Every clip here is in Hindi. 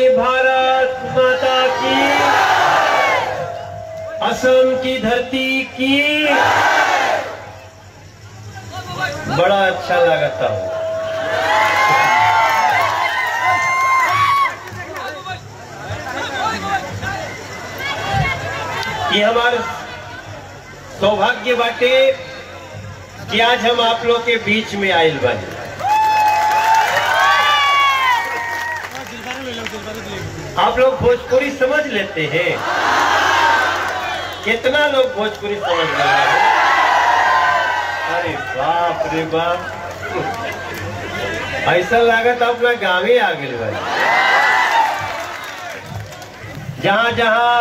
बोले भारत माता की, असम की धरती की। बड़ा अच्छा लगता है। ये हमारा सौभाग्य बाटे कि आज हम आप लोग के बीच में आयल बने। आप लोग भोजपुरी समझ लेते हैं? कितना लोग भोजपुरी समझ रहे हैं? अरे बाप रे बाप, ऐसा लागत अपना गाँव ही आ गए भाई। जहाँ जहाँ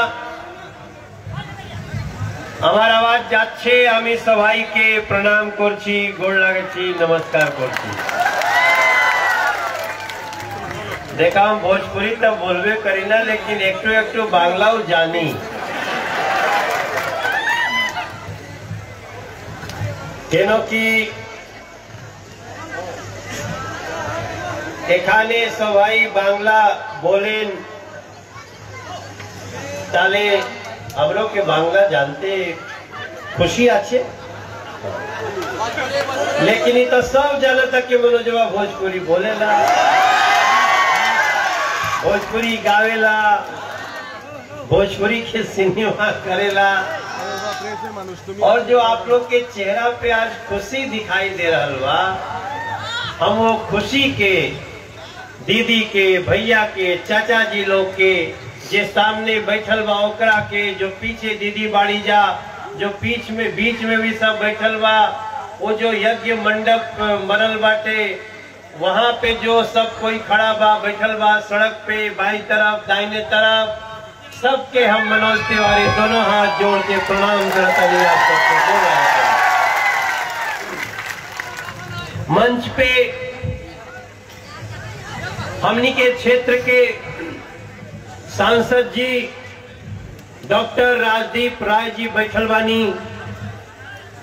हमार आवाज जाच्छे हमें सभाई के प्रणाम करछी, गोड़ लागछी, नमस्कार करछी। देखा हम भोजपुरी तब बोलबे करीना, लेकिन एकटू बांग्लाओ जानी। केनो की एखाने सभाई बांग्ला बोलेन ताले हम लोग के बांग्ला जानते खुशी आछे, लेकिन ये तो सब जाना तक के मनोजवा भोजपुरी बोलेला, भोजपुरी गावेला, भोजपुरी के सिनेमा करेला। और जो आप लोग के चेहरा पे आज खुशी दिखाई दे रहा बा, हम वो खुशी के दीदी के, भैया के, चाचा जी लोग के, जे सामने बैठल बा ओकरा के, जो पीछे दीदी बाड़ी जा, जो बीच में भी सब बैठल बा, वो जो यज्ञ मंडप बनल बाटे वहाँ पे जो सब कोई खड़ा बा, बैठल बा सड़क पे, बाई तरफ दाहिने तरफ, सबके हम मनोज तिवारी दोनों हाथ जोड़ के प्रणाम करता हुए आप सबको बोल रहे हैं। मंच पे हमनी के क्षेत्र के सांसद जी डॉक्टर राजदीप राय जी बैठल बानी,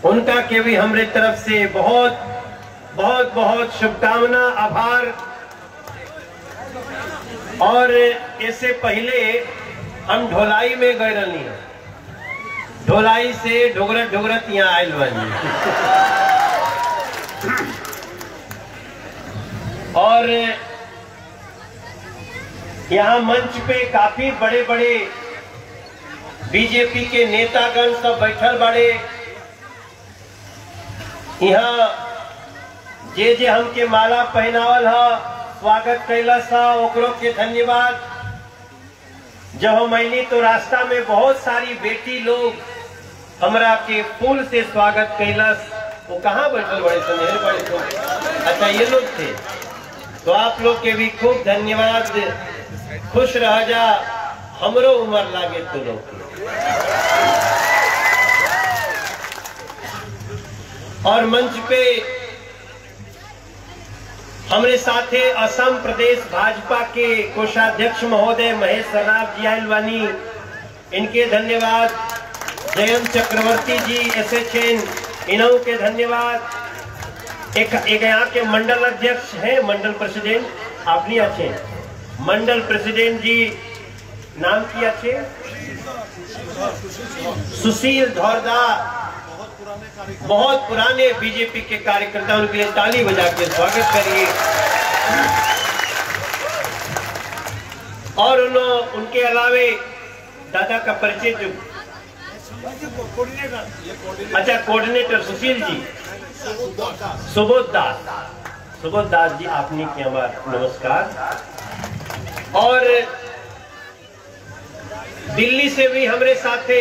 उनका के भी हमरे तरफ से बहुत बहुत बहुत शुभकामना, आभार। और इससे पहले हम ढोलाई में गए रहनी, ढोलाई से ढोगरत ढोगरत यहाँ आयल बानी। और यहाँ मंच पे काफी बड़े बड़े बीजेपी के नेतागण सब बैठल बड़े। यहाँ जे हमके माला पहनावल हा, स्वागत कैला सा, ओकरों के धन्यवाद। जब हम आईनी तो रास्ता में बहुत सारी बेटी लोग हमरा के फूल से स्वागत कैलस। वो कहाँ बैठल बड़े सुनहरे बड़े तो, अच्छा ये लोग थे। तो आप लोग के भी खूब धन्यवाद, खुश रह जा, हमरो उम्र लागे तो लोग। और मंच पे हमारे साथे असम प्रदेश भाजपा के कोषाध्यक्ष महोदय महेश सराफ जी आयल बानी, इनके धन्यवाद। जयंत चक्रवर्ती जी SHN, इन्हों के धन्यवाद। एक यहाँ के मंडल अध्यक्ष हैं, मंडल प्रेसिडेंट, आप नहीं अच्छे, मंडल प्रेसिडेंट जी नाम की अच्छे सुशील धौरदा, बहुत पुराने बीजेपी के कार्यकर्ता, उनके लिए ताली बजा के स्वागत करिए। और उनके अलावे दादा का परिचय जो, अच्छा कोऑर्डिनेटर सुशील जी, सुबोध दास जी, आपने की हमारा नमस्कार। और दिल्ली से भी हमारे साथे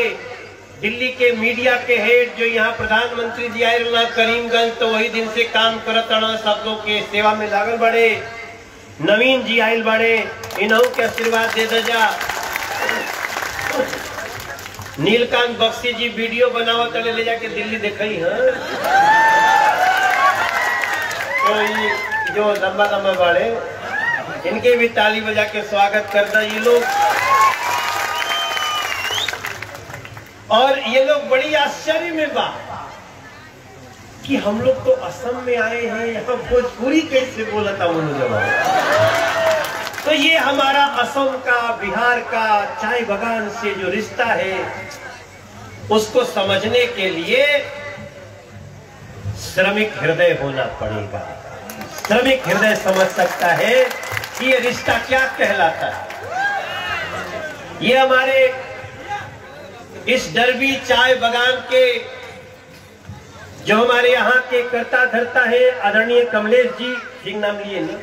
दिल्ली के मीडिया के हेड जो यहाँ प्रधानमंत्री जी आए रहना करीमगंज, तो वही दिन से काम करत रहना, सब लोग के सेवा में लागल बड़े। नवीन जी आयल बड़े, इन्हों के आशीर्वाद दे दे जा। नीलकांत बख्शी जी वीडियो बनावत ले जाके दिल्ली देखई। हाँ, तो ये जो लंबा लंबा बड़े, इनके भी ताली बजा के स्वागत करता ये लोग। और ये लोग बड़ी आश्चर्य में बा कि हम लोग तो असम में आए हैं, यहाँ भोजपुरी कैसे बोला था मनोजवा। तो ये हमारा असम का, बिहार का चाय बागान से जो रिश्ता है, उसको समझने के लिए श्रमिक हृदय होना पड़ेगा। श्रमिक हृदय समझ सकता है कि ये रिश्ता क्या कहलाता है। ये हमारे इस डरबी चाय बागान के जो हमारे यहाँ के कर्ता धर्ता है, आदरणीय कमलेश जी, ठीक नाम लिए ना,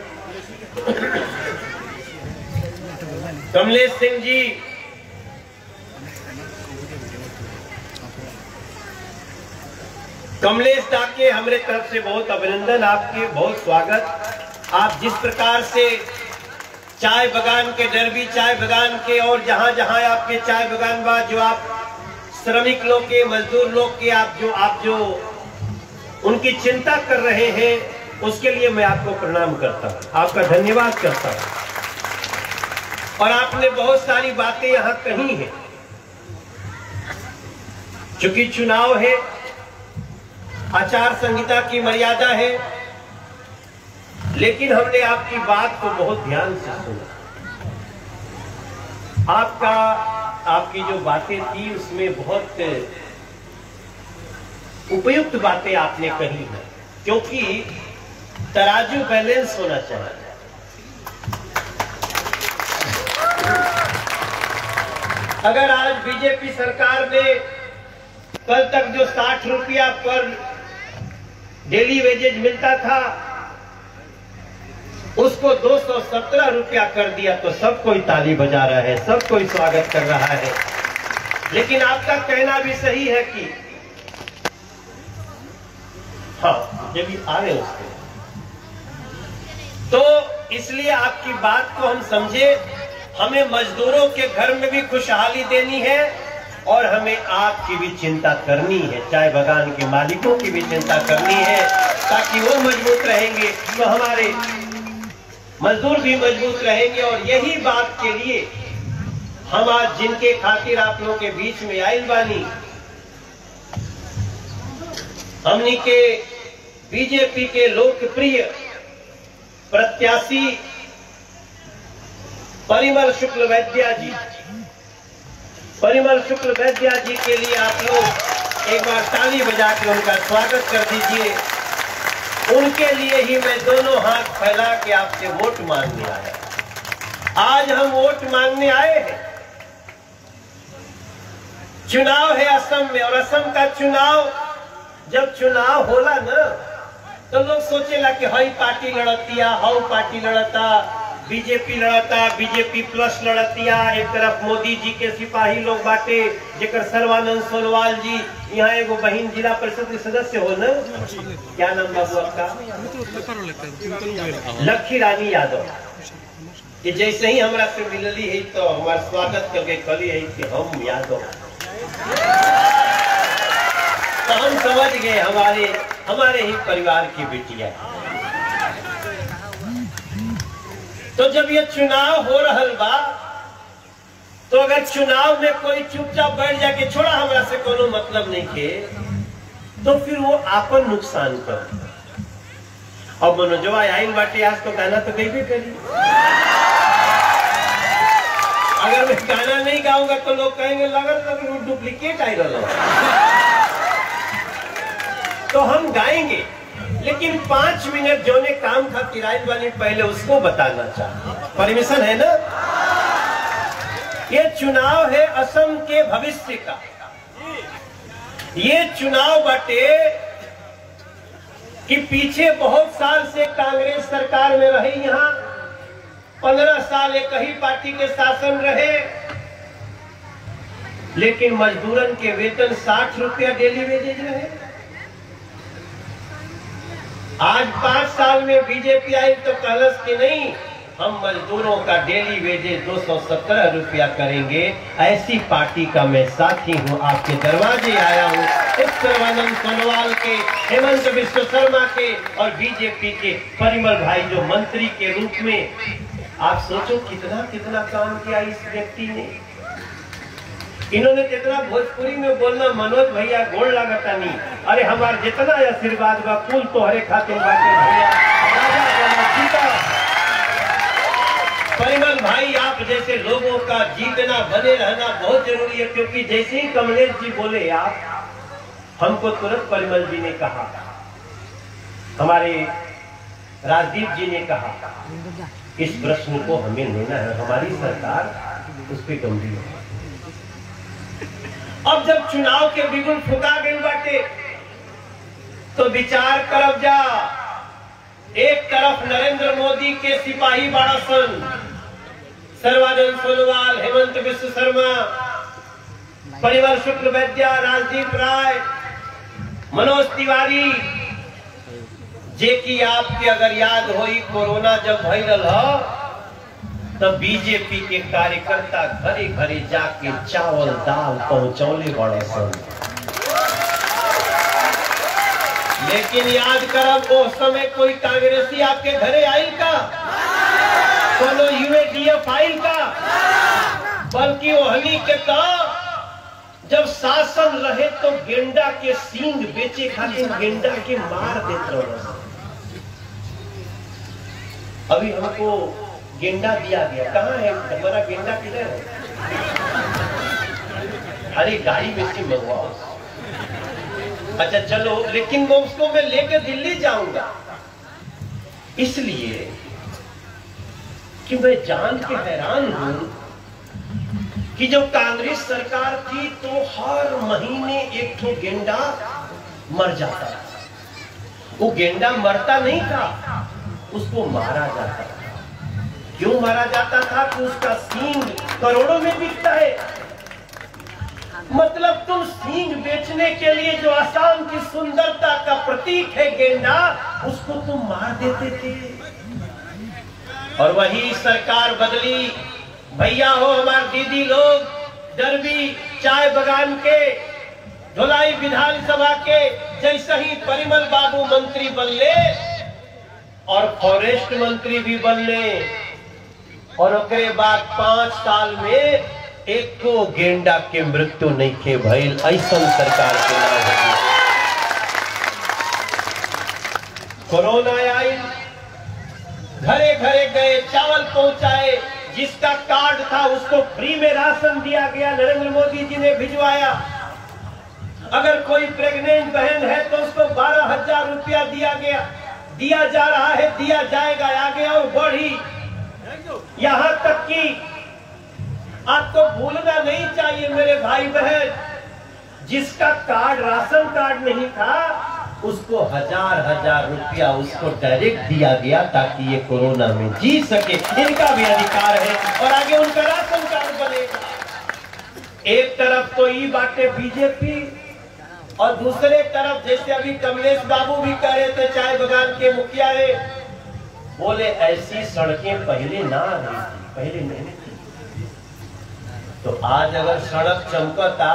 कमलेश सिंह जी, कमलेश डाके, हमारे तरफ से बहुत अभिनंदन, आपके बहुत स्वागत। आप जिस प्रकार से चाय बागान के, डरबी चाय बागान के और जहां जहां आपके चाय बागान बा, जो आप श्रमिक लोग के, मजदूर लोग के आप जो उनकी चिंता कर रहे हैं, उसके लिए मैं आपको प्रणाम करता हूं, आपका धन्यवाद करता हूं। और आपने बहुत सारी बातें यहां कही हैं। चूंकि चुनाव है, आचार संहिता की मर्यादा है, लेकिन हमने आपकी बात को बहुत ध्यान से सुना। आपकी जो बातें थी उसमें बहुत उपयुक्त बातें आपने कही है, क्योंकि तराजू बैलेंस होना चाहिए। अगर आज बीजेपी सरकार ने कल तक जो 60 रुपया पर डेली वेजेज मिलता था, उसको 217 रुपया कर दिया, तो सब कोई ताली बजा रहा है, सब कोई स्वागत कर रहा है। लेकिन आपका कहना भी सही है कि हाँ, जब भी आ रहे उसके, तो इसलिए आपकी बात को हम समझे। हमें मजदूरों के घर में भी खुशहाली देनी है और हमें आपकी भी चिंता करनी है, चाय बागान के मालिकों की भी चिंता करनी है, ताकि वो मजबूत रहेंगे तो हमारे मजदूर भी मजबूत रहेंगे। और यही बात के लिए हम आज जिनके खातिर आप लोगों के बीच में आइल बानी, हमनी के बीजेपी के लोकप्रिय प्रत्याशी परिमल शुक्ल वैद्या जी, परिमल शुक्ल वैद्या जी के लिए आप लोग एक बार ताली बजा के उनका स्वागत कर दीजिए। उनके लिए ही मैं दोनों हाथ फैला के आपसे वोट मांगने आया। आज हम वोट मांगने आए हैं। चुनाव है असम में, और असम का चुनाव, जब चुनाव होला ना, तो लोग सोचेला कि हई पार्टी लड़तिया, हाउ पार्टी लड़ता, बीजेपी लड़ता, बीजेपी प्लस लड़तिया। एक तरफ मोदी जी के सिपाही लोग बाटे, जेकर सर्वानंद सोनोवाल जी, यहाँ एगो बहन जिला परिषद के सदस्य हो ना, क्या नाम बाबू आपका? लक्ष्मी रानी यादव। ये जैसे ही हमारा से मिलली है तो हमारा स्वागत करके कली है कि हम यादव, तो हम समझ गए हमारे ही परिवार की बेटियां। तो जब ये चुनाव हो रहल बा, तो अगर चुनाव में कोई चुपचाप बैठ जाके छोड़ा हमरा से कोनो मतलब नहीं के, तो फिर वो आपन नुकसान कर। अब मनोजवा आइन बाटे, आज तो गाना तो गई भी करी। अगर मैं गाना नहीं गाऊंगा तो लोग कहेंगे लगन डुप्लीकेट आई रहा। तो हम गाएंगे, लेकिन 5 मिनट जो ने काम खातिर आइल वाली पहले उसको बताना चाहिए। परमिशन है ना? ये चुनाव है असम के भविष्य का। ये चुनाव बाटे कि पीछे बहुत साल से कांग्रेस सरकार में रही, यहाँ 15 साल एक ही पार्टी के शासन रहे, लेकिन मजदूरन के वेतन 60 रुपया डेली वेजेज रहे। आज 5 साल में बीजेपी आई तो कहलस कि नहीं, हम मजदूरों का डेली वेजेज 217 रुपया करेंगे। ऐसी पार्टी का मैं साथी हूं, आपके दरवाजे आया हूं। इस सर्वानंद सोनोवाल के, हेमंत बिश्व शर्मा के और बीजेपी के परिमल भाई जो मंत्री के रूप में, आप सोचो कितना कितना काम किया इस व्यक्ति ने। इन्होंने जितना भोजपुरी में बोलना, मनोज भैया गोड़ लागता नहीं, अरे हमारे जितना आशीर्वाद बा कुल तोहरे खातिर बाटे भैया। परिमल भाई आप जैसे लोगों का जीतना बने रहना बहुत जरूरी है, क्योंकि जैसे ही कमलेश जी बोले आप, हमको तुरंत परिमल जी ने कहा, हमारे राजदीप जी ने कहा, इस प्रश्न को हमें लेना है, हमारी सरकार उस पर गंभीर है। अब जब चुनाव के बिगुल फुका गई बाटे तो विचार करब जा, एक तरफ नरेंद्र मोदी के सिपाही बड़ा सन सर्वानंद सोनोवाल, हेमंत विश्व शर्मा, परिमल शुक्लवैद्य, राजदीप राय, मनोज तिवारी, जे की आपके अगर याद होई कोरोना जब भइल हो तब बीजेपी के कार्यकर्ता घरे घरे जाके चावल दाल पहुंचौले बड़े सन। लेकिन याद करब वो समय कोई कांग्रेसी आपके घरे आयल का, कोनो यूएडीएफ आयल का, बल्कि ओहली के तो जब शासन रहे तो गेंडा के सींग बेचे खातिर गेंडा के मार देते रहे। अभी हमको गेंडा दिया गया, कहाँ है हमारा गेंडा, किधर है? अरे गाड़ी में से मंगवाओ। अच्छा चलो, लेकिन वो उसको मैं लेकर दिल्ली जाऊंगा, इसलिए कि मैं जान के हैरान हूं कि जब कांग्रेस सरकार थी तो हर महीने एक ठो गेंडा मर जाता था। वो गेंडा मरता नहीं था, उसको मारा जाता था। क्यों मारा जाता था? कि उसका सींग करोड़ों में बिकता है। मतलब तुम सींग बेचने के लिए जो आसाम की सुंदरता का प्रतीक है गेंडा, उसको तुम मार देते थे। और वही सरकार बदली, भैया हो हमारे दीदी लोग, डरबी चाय बगान के, धुलाई विधानसभा के, जैसे ही परिमल बाबू मंत्री बनले और फॉरेस्ट मंत्री भी बनले, और उसके बाद 5 साल में एक को गेंडा के मृत्यु नहीं के भइल। ऐसा सरकार के नाम है। कोरोना आई, घरे घरे गए, चावल पहुंचाए, जिसका कार्ड था उसको फ्री में राशन दिया गया, नरेंद्र मोदी जी ने भिजवाया। अगर कोई प्रेग्नेंट बहन है तो उसको 12,000 रुपया दिया गया, दिया जा रहा है, दिया जाएगा आगे और बढ़ी। यहां तक कि आपको भूलना नहीं चाहिए मेरे भाई बहन, जिसका कार्ड राशन कार्ड नहीं था उसको 1,000 रुपया उसको डायरेक्ट दिया गया ताकि ये कोरोना में जी सके। इनका भी अधिकार है और आगे उनका राशन कार्ड बनेगा। एक तरफ तो ये बातें बीजेपी और दूसरे तरफ जैसे अभी कमलेश बाबू भी कह रहे थे, चाय बगान के मुखिया है, बोले ऐसी सड़कें पहले ना रही थी, पहले नहीं थी। तो आज अगर सड़क चमकता,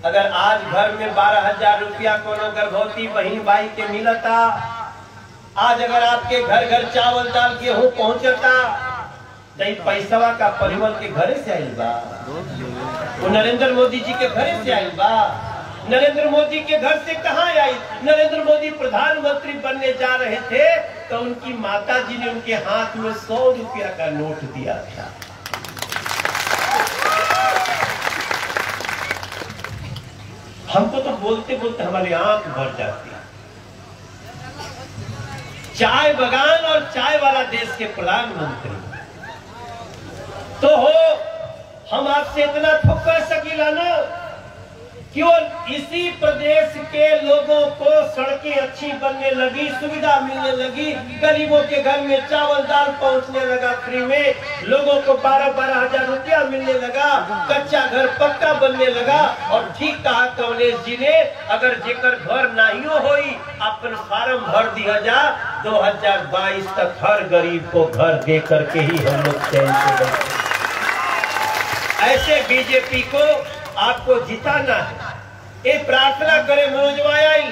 अगर आज घर में 12,000 रुपया कोनो गर्भवती बहन भाई के मिलता, आज अगर आपके घर घर चावल दाल गेहूं पहुंचता, तो पैसा का परिमल के घरे से आयल बा, वो नरेंद्र मोदी जी के घरे से आयल बा। नरेंद्र मोदी के घर से कहाँ आई? नरेंद्र मोदी प्रधानमंत्री बनने जा रहे थे तो उनकी माता जी ने उनके हाथ में 100 रुपया का नोट दिया था। हमको तो बोलते बोलते हमारी आंख भर जाती है। चाय बगान और चाय वाला देश के प्रधानमंत्री तो हो, हम आपसे इतना ठोक कर सकीला ना, क्यों इसी प्रदेश के लोगों को सड़कें अच्छी बनने लगी, सुविधा मिलने लगी, गरीबों के घर में चावल दाल पहुंचने लगा फ्री में, लोगों को 12,000 रुपया मिलने लगा, कच्चा घर पक्का बनने लगा। और ठीक कहा कमलेश जी ने, अगर जेकर घर नहीं होई अपन फार्म भर दिया जा, 2022 तक हर गरीब को घर दे करके ही हम लोग चैन से बैठे। ऐसे बीजेपी को आपको जिताना है, ये प्रार्थना करे मनोज भाई।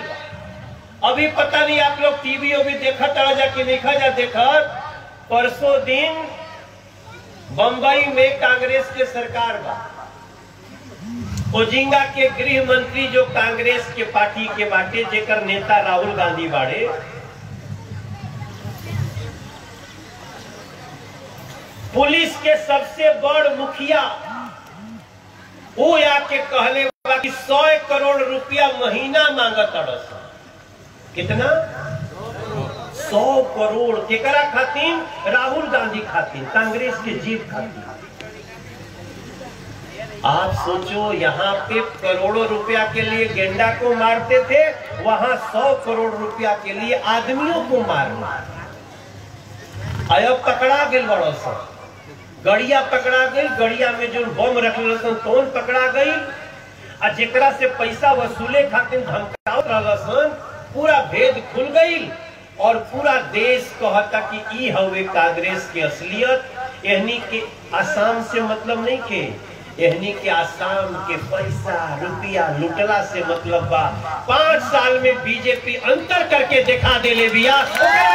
अभी पता नहीं आप लोग टीवी भी देखा था जाके देखा जा, देखा परसों दिन बंबई में कांग्रेस के सरकार बा, ओजिंगा के गृह मंत्री जो कांग्रेस के पार्टी के बाटे, जेकर नेता राहुल गांधी बाड़े, पुलिस के सबसे बड़ मुखिया वो आके कहले कि 100 करोड़ रुपया महीना मांगत अड़स। कितना? 100 करोड़। केकरा खातिर? राहुल गांधी खातिर, कांग्रेस के जीत खातिर। आप सोचो, यहाँ पे करोड़ों रुपया के लिए गेंडा को मारते थे, वहां 100 करोड़ रुपया के लिए आदमियों को मारना। अब पकड़ा गए बड़ो सन, गड़िया पकड़ा गई, गड़िया में जो बम रखल सन तौन पकड़ा गई, और जेकरा से पैसा वसूले खातिर धमकावत रहल सन, पूरा भेद खुल गई और पूरा देश कहता कि ई हवे कांग्रेस के असलियत। एहनी के आसाम से मतलब नहीं के, एहनी के आसाम के पैसा रुपया लुटला से मतलब बा। 5 साल में बीजेपी अंतर करके दिखा देले बिया।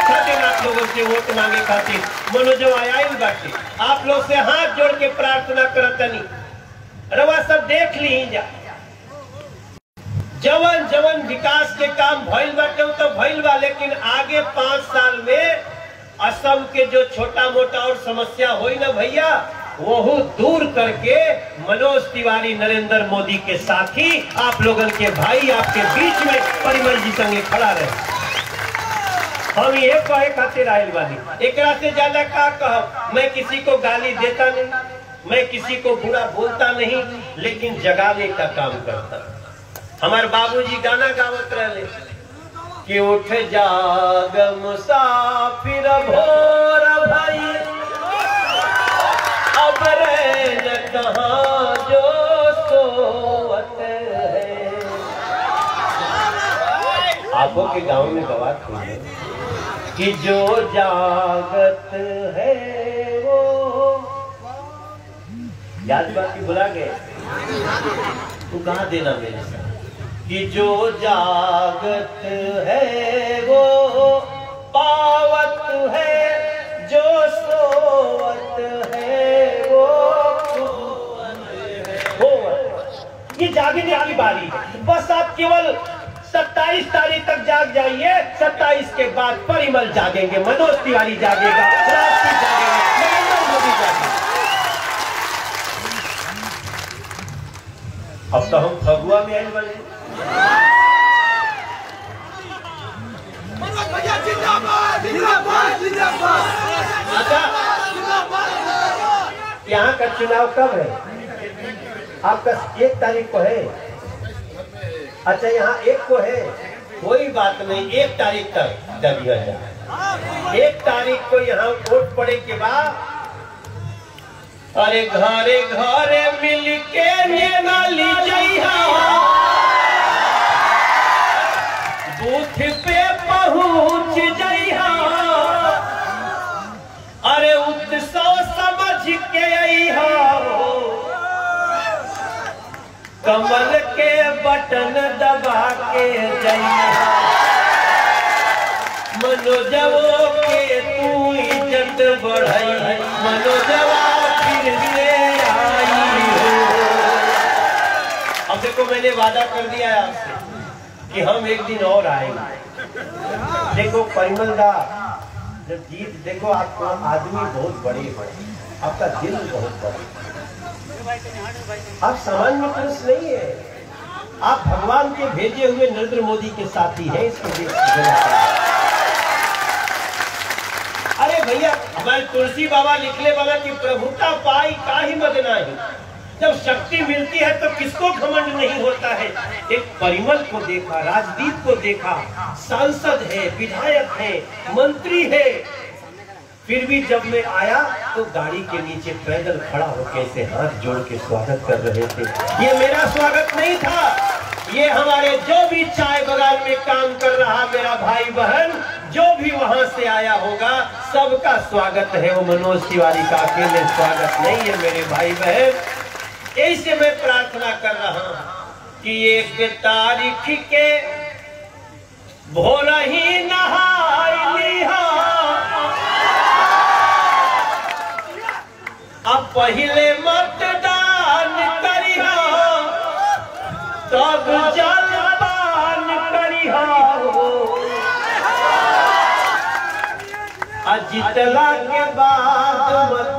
खातिर आप लोगों से वोट मांगे खातिर मनोजवा आयल बाटे। आप लोग से हाथ जोड़ के प्रार्थना करतनी, रवा सब देख ली जा, जवन जवन विकास के काम भइल बाटे तो भइल बा, लेकिन आगे 5 साल में असम के जो छोटा मोटा और समस्या होई ना भैया, वो दूर करके मनोज तिवारी नरेंद्र मोदी के साथी आप लोगन के भाई आपके बीच में परिमल जी संगे खड़ा रहे। हम ये कहे खातिर आयल बानी, एकरा से ज्यादा का कहब। मैं किसी को गाली देता नहीं, मैं किसी को बुरा बोलता नहीं, लेकिन जगाने का काम करता। हमारे बाबूजी गाना गावत रहे कि उठ जाग मुसाफिर भोर भाई, अब रह कहाँ जो सोवत है। आपो के गांव में गवात हुई कि जो जागत है वो याद बात की बुला गए, तू कहाँ देना मेरे साथ कि जो जागत है वो पावत है, जो सोवत है वो ये जागने की बारी। बस आप केवल 27 तारीख तक जाग जाइए, 27 के बाद परिमल जागेंगे, मनोज तिवारी जागेगा, राष्ट्रीय जागेगा, नरेंद्र मोदी जागेगा। अब तो हम फगुआ में आए बने। अच्छा, यहाँ का चुनाव कब है? आपका 1 तारीख को है। अच्छा, यहाँ 1 को है, कोई बात नहीं, 1 तारीख तक दबिया जाए। 1 तारीख को यहाँ वोट पड़े के बाद अरे घरे घरे मिल के ली जइहा, बूथ पे पहुंच जइहा, अरे उत्सव समझ के अइहा, कमल के बटन दबा के जइहा, मनोजवो के तू इज्जत बढ़ाई, मनोजवा फिर से आई हो। अब देखो, मैंने वादा कर दिया है आपसे कि हम एक दिन और आएंगे। देखो परिमल दा, जब जीत, देखो आपको आदमी बहुत बड़े हो, आपका दिल बहुत बड़ा, आप सामान्य पुरुष नहीं है, आप भगवान के भेजे हुए नरेंद्र मोदी के साथी हैं इसके देश। अरे भैया, हमारे तुलसी बाबा लिखले वाला कि प्रभुता पाई काहि मद नाही। जब शक्ति मिलती है तो किसको घमंड नहीं होता है। एक परिमल को देखा, राजदीप को देखा, सांसद है, विधायक है, मंत्री है, फिर भी जब मैं आया तो गाड़ी के नीचे पैदल खड़ा होकर ऐसे हाथ जोड़ के स्वागत कर रहे थे। ये मेरा स्वागत नहीं था, ये हमारे जो भी चाय बागान में काम कर रहा मेरा भाई बहन, जो भी वहां से आया होगा, सबका स्वागत है। वो मनोज तिवारी का अकेले स्वागत नहीं है मेरे भाई बहन। ऐसे मैं प्रार्थना कर रहा हूं कि 1 तारीख के भोर ही नहाई लिहा, अब पहले मतदान करिहा, तब जलपान करिहा, जितला के बाद मत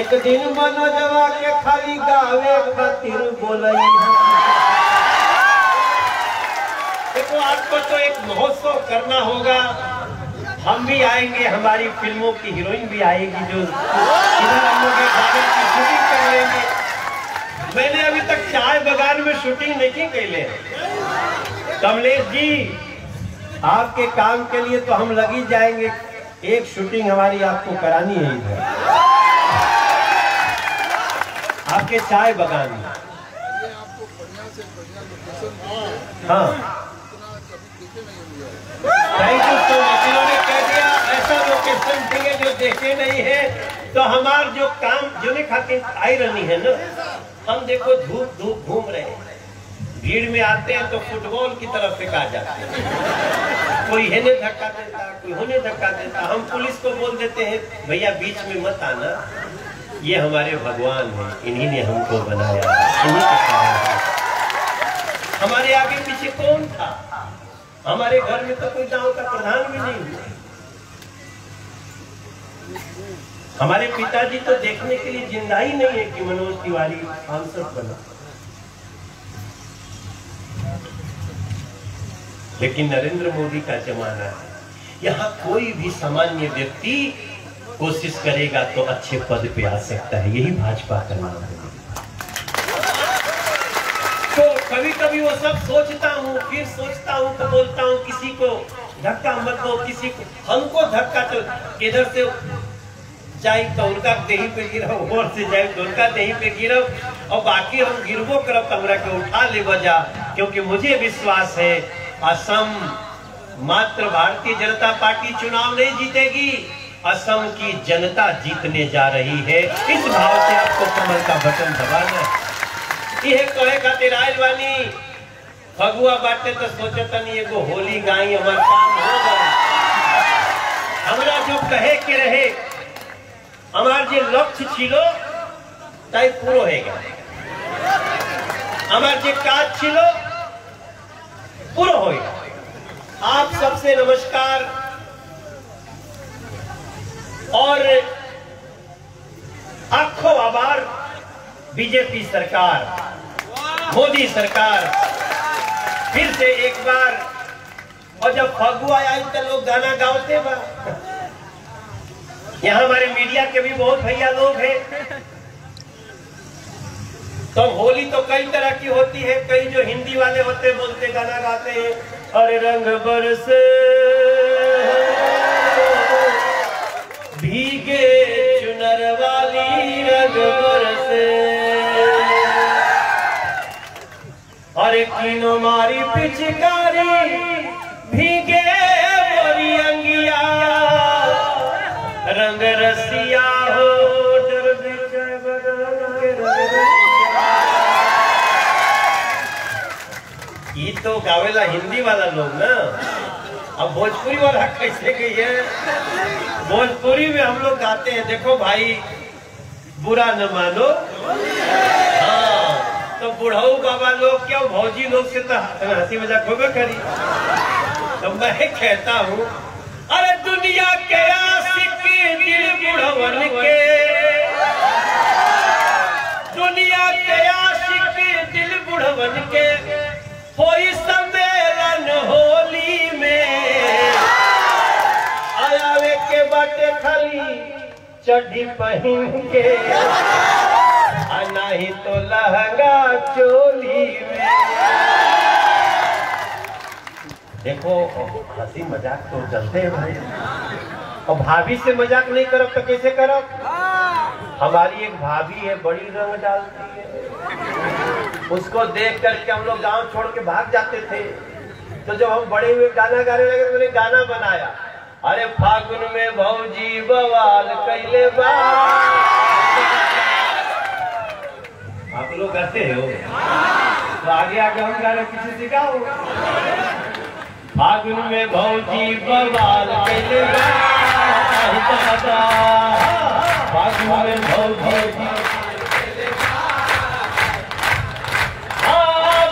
एक दिन मनोजवा के खाली गावे खातिर बोलई। देखो आपको तो एक महोत्सव करना होगा, हम भी आएंगे, हमारी फिल्मों की हीरोइन भी आएगी जो इधर हम लोग गाने की शूटिंग कर लेंगे। मैंने अभी तक चाय बगान में शूटिंग नहीं की ले। कमलेश जी आपके काम के लिए तो हम लगी जाएंगे, एक शूटिंग हमारी आपको करानी है इधर आपके चाय बगान में। हाँ थैंक यू सो मच। इन्होंने कह दिया ऐसा लोकेशन देंगे जो देखे नहीं है, तो हमार जो काम जो नहीं खाते आई रहनी है ना, हम देखो धूप धूप घूम रहे हैं, भीड़ में आते हैं तो फुटबॉल की तरफ फेंका जाते हैं, कोई हेने धक्का देता, कोई होने धक्का देता। हम पुलिस को बोल देते हैं भैया बीच में मत आना, ये हमारे भगवान हैं, इन्हीं ने हमको बनाया, इन्हीं के कारण है। हमारे आगे पीछे कौन था? हमारे घर में तो कोई गांव का प्रधान भी नहीं हुआ। हमारे पिताजी तो देखने के लिए जिंदा ही नहीं है कि मनोज तिवारी सांसद बना। लेकिन नरेंद्र मोदी का जमाना है, यहाँ कोई भी सामान्य व्यक्ति कोशिश करेगा तो अच्छे पद पे आ सकता है, यही भाजपा का नाम है। तो कभी कभी वो सब सोचता हूँ, फिर सोचता हूँ तो बोलता हूँ किसी को धक्का मत दो, किसी को हमको धक्का तो इधर से जाए तो उनका देही पे गिरो, और से जाए तो उनका देही पे गिरो, और बाकी हम गिरबो करब तमरा के उठा ले बजा, क्योंकि मुझे विश्वास है असम मात्र भारतीय जनता पार्टी चुनाव नहीं जीतेगी, असम की जनता जीतने जा रही है। इस भाव से आपको कमल का बटन दबाना है। यह कहे खातिर आयल बानी फगुआ बाटे तो सोचता नहीं एगो होली गाई हमार काम हो गए। हमरा जो कहे के रहे, हमार जो लक्ष्य छिलो ताई पूरो होगा, हमार जो काज छिलो पूरो होगा। आप सबसे नमस्कार। और आखो आभार बीजेपी सरकार, मोदी सरकार फिर से एक बार। और जब फगुआ आई तो लोग गाना गाते बा। यहाँ हमारे मीडिया के भी बहुत भैया लोग हैं। तो होली तो कई तरह की होती है, कई जो हिंदी वाले होते बोलते गाना गाते हैं, अरे रंग बरसे भीगे चुनर वाली रंग बरसे, अरे कीनो मारी पिचकारी भीगे मोरी अंगिया, रंग रसिया हो डर के रंग। ये तो गावेला हिंदी वाला लोग ना, अब भोजपुरी वाला कैसे गई है? भोजपुरी में हम लोग गाते हैं, देखो भाई बुरा न मानो। हाँ तो बुढ़ाऊ बाबा लोग क्या भौजी लोग से तो हंसी मजाक होगा करी। तो मैं कहता हूँ अरे दुनिया के आशिक दिल बुढ़वन के, दुनिया के आशिक दिल बुढ़वन के, कोई सम्मेलन होली में आयावे के बाटे खाली चड्डी पहन के, नहीं तो लहंगा चोली में। देखो हंसी मजाक तो चलते हैं भाई, और भाभी से मजाक नहीं करो तो कैसे करो? हमारी एक भाभी है, बड़ी रंग डालती है, उसको देख करके हम लोग गांव छोड़ के भाग जाते थे। तो जब हम बड़े हुए गाना गाने लगे तो मैंने गाना बनाया, अरे फागुन में भौजी बवाल कैले बा। आप लोग करते हो तो आगे आगे हम गाना पीछे सिखाओ। फागुन में भौजी बवाल कैले बा, फागुन में भौजी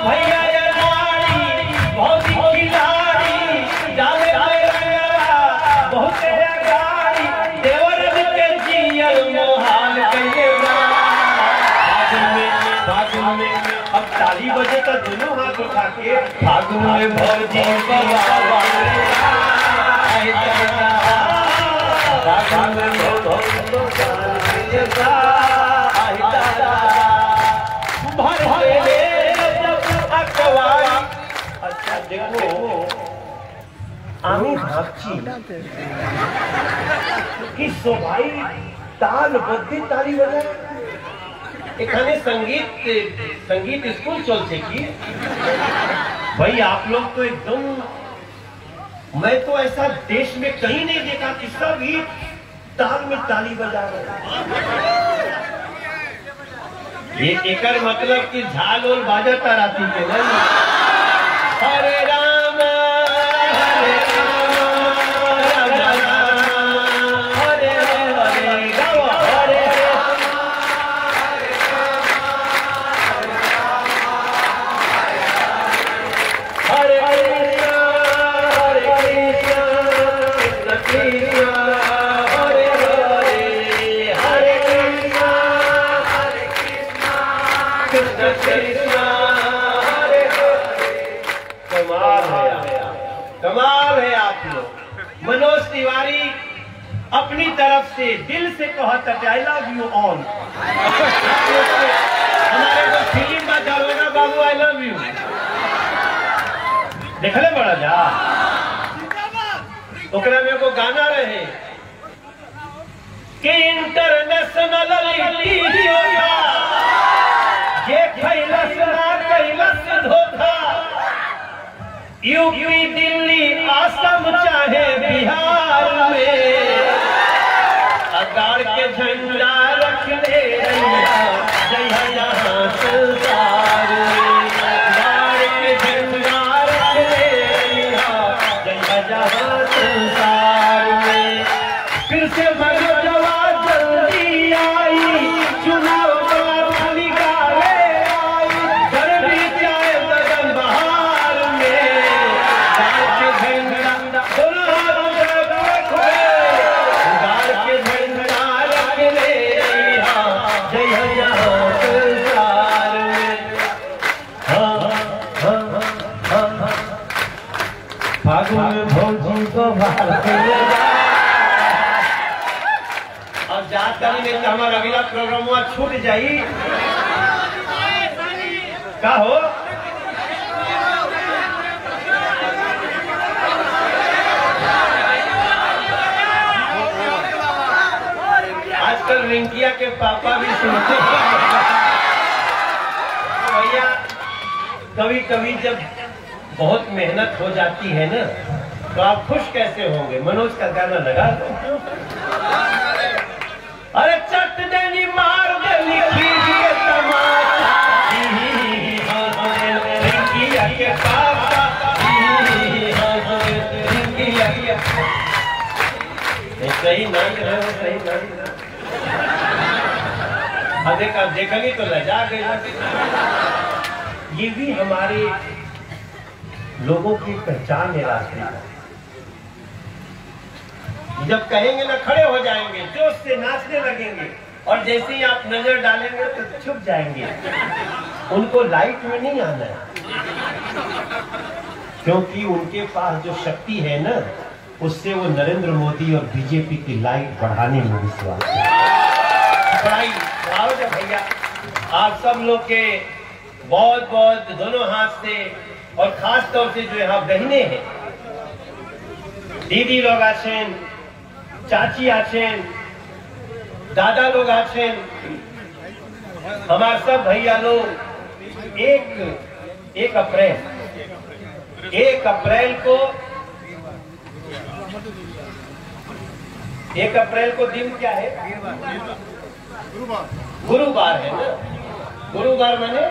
भैया बहुत खिलाड़ी डाले बहुत गाड़ी देवर के जियल मोहाल कैले ताली बजे तो दोनों हाथ उठा के फागुन में भौजी अच्छा देखो আমি ভাবছি कि সবাই তালবদ্ধ তালি বাজায় এখানে संगीत स्कूल चलते की भाई आप लोग तो एकदम मैं तो ऐसा देश में कहीं नहीं देखा कि सभी ताल में ताली बजा रहे ये एकर मतलब कि झाल और बाजता राती के नहीं हरे राम हरे राम हरे हरे गाओ हरे हरे कमाल है आप लोग। मनोज तिवारी अपनी तरफ से दिल से कहता है आई लव यू ऑल। हमारे को फिल्म में जाओगा बाबू आई लव यू देखले बड़ा जा ओकरा में को गाना रहे कि इंटरनेशनल ये कैलस ना कैलस धोखा यूपी दिल्ली असम चाहे बिहार में अगाड़ के झंडा रखने जय यहाँ संसार में अगाड़ के झंडा रखने जय यहाँ संसार में फिर से भरो जवाब जल्दी आई चुनाव अब जाकर में हमारा अगला प्रोग्राम छूट जाई का हो आजकल रिंकिया के पापा भी सुनते हैं भैया कभी कभी जब बहुत मेहनत हो जाती है ना तो आप खुश कैसे होंगे। मनोज का गाना लगा दो अरे चट देनी मार देनी कीजिए तमाशा रिंकिया के पापा सही नहीं रहे सही नहीं देखा तो लजा गई। ये भी हमारे लोगों की पहचान है रास्ते का। जब कहेंगे ना खड़े हो जाएंगे जोश से नाचने लगेंगे और जैसे ही आप नजर डालेंगे तो छुप जाएंगे। उनको लाइट में नहीं आना है क्योंकि उनके पास जो शक्ति है ना उससे वो नरेंद्र मोदी और बीजेपी की लाइट बढ़ाने में विश्वास है। बड़ाई आओ जब भैया आप सब लोग के बहुत बहुत दोनों हाथ से और खास तौर से जो यहाँ बहने हैं दीदी लोग आছেন चाची आছেন दादा लोग आছেন हमारे सब भैया लोग एक अप्रैल को दिन क्या है गुरुवार है ना। गुरुवार माने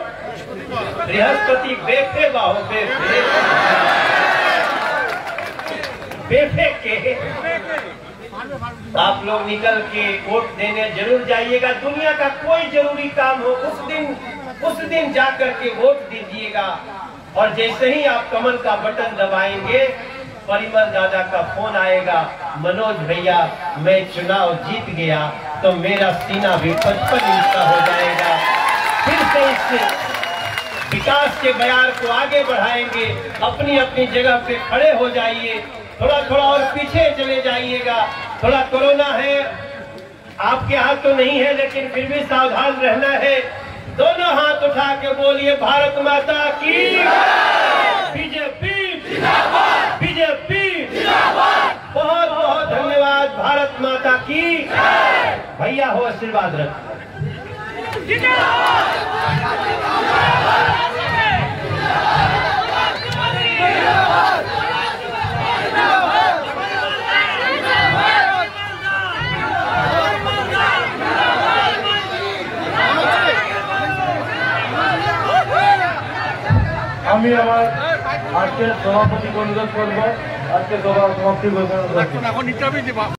बृहस्पति बेफे बाहो बेफे के आप लोग निकल के वोट देने जरूर जाइएगा। दुनिया का कोई जरूरी काम हो उस दिन जाकर के वोट दीजिएगा। और जैसे ही आप कमल का बटन दबाएंगे परिमल दादा का फोन आएगा मनोज भैया मैं चुनाव जीत गया तो मेरा सीना भी 55 इंच का हो जाएगा। फिर से इस विकास के बयार को आगे बढ़ाएंगे। अपनी अपनी जगह पे खड़े हो जाइए, थोड़ा थोड़ा और पीछे चले जाइएगा। थोड़ा कोरोना है, आपके हाथ तो नहीं है, लेकिन फिर भी सावधान रहना है। दोनों हाथ उठा के बोलिए भारत माता की, बीजेपी बीजेपी। बहुत बहुत धन्यवाद। भारत माता की। भैया हो आशीर्वाद रख। আমি আমার আজকের সভাপতিকে অনুরোধ করবো আজকে সভা সমাপ্তি ঘোষণা করছি।